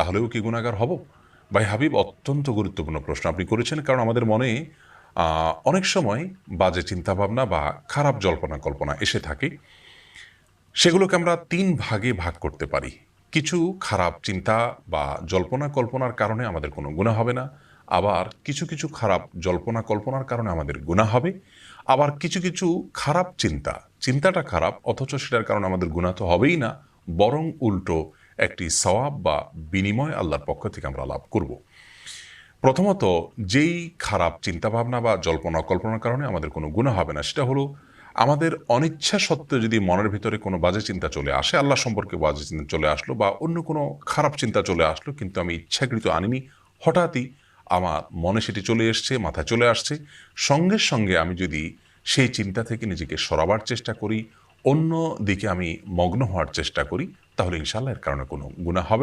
তাহলেও কি গুনাহগার হব? ভাই হাবিব, অত্যন্ত গুরুত্বপূর্ণ প্রশ্ন আপনি করেছেন। কারণ আমাদের মনে অনেক সময় বাজে চিন্তাভাবনা বা খারাপ জল্পনা কল্পনা এসে থাকে। সেগুলোকে আমরা ৩ ভাগে ভাগ করতে পারি। কিছু খারাপ চিন্তা বা জল্পনা কল্পনার কারণে আমাদের কোনো গুনাহ হবে না। আবার কিছু, কিছু খারাপ জল্পনা কল্পনার কারণে আমাদের গুনাহ হবে। আবার কিছু, কিছু খারাপ চিন্তাটা খারাপ অথচ সেটার কারণে আমাদের গুনাহ তো হবেই না, বরং উল্টো একটি সওয়াব বা বিনিময় আল্লাহর পক্ষ থেকে আমরা লাভ করব। প্রথমত, যেই খারাপ চিন্তাভাবনা বা জল্পনা কল্পনার কারণে আমাদের কোনো গুনাহ হবে না, সেটা হলো আমাদের অনিচ্ছা সত্ত্বেও যদি মনের ভিতরে কোনো বাজে চিন্তা চলে আসে, আল্লাহ সম্পর্কে বাজে চিন্তা চলে আসলো বা অন্য কোনো খারাপ চিন্তা চলে আসলো, কিন্তু আমি ইচ্ছাকৃত আনিনি, হঠাৎই আমার মনে সেটি চলে এসছে, মাথায় চলে আসছে, সঙ্গে সঙ্গে আমি যদি সেই চিন্তা থেকে নিজেকে সরাবার চেষ্টা করি, অন্য দিকে আমি মগ্ন হওয়ার চেষ্টা করি, তাহলে ইনশাআল্লাহ এর কারণে কোনো গুনাহ হবে